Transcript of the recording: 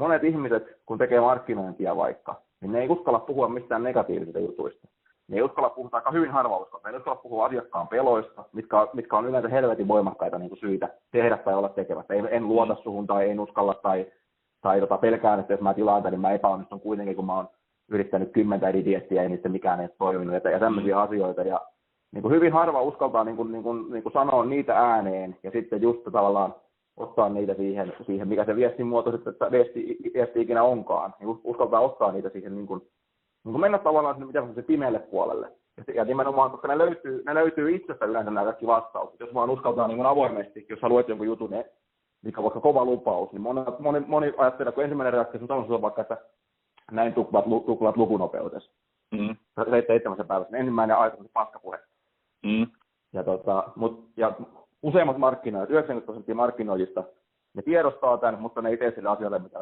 monet ihmiset, kun tekee markkinointia vaikka, niin ne ei uskalla puhua mistään negatiivisista jutuista. Ne ei uskalla puhua, aika hyvin harva uskalla, ne ei uskalla puhua asiakkaan peloista, mitkä on yleensä helvetin voimakkaita niin kuin syitä tehdä tai olla tekemättä. En luota suhun tai en uskalla tai pelkään, että jos mä tilaan niin mä epäonnistun kuitenkin, kun mä oon yrittänyt 10 eri viestiä ja niistä mikään ei toiminut ja tämmöisiä asioita. Ja niin kuin hyvin harva uskaltaa niin kuin sanoa niitä ääneen ja sitten just tavallaan ottaa niitä siihen mikä se viestin muoto sitten viesti ikinä onkaan. Niin uskaltaa ottaa niitä siihen niin kuin mennä tavallaan sinne pimeälle puolelle. Ja nimenomaan, koska ne löytyy itsestä yleensä nämä kaikki vastaukset. Jos vaan uskaltaa niin kuin avoimesti, jos haluat jonkun jutun, mikä on vaikka kova lupaus, niin moni ajattelee, kun ensimmäinen reaktio on vaikka, että näin tuplaat lukunopeutesi. 7 päivässä. Ensimmäinen aika on paskapuhe. Ja useimmat markkinoijat, 90% markkinoijista, ne tiedostaa tämän, mutta ne ei tee sille asialle mitään.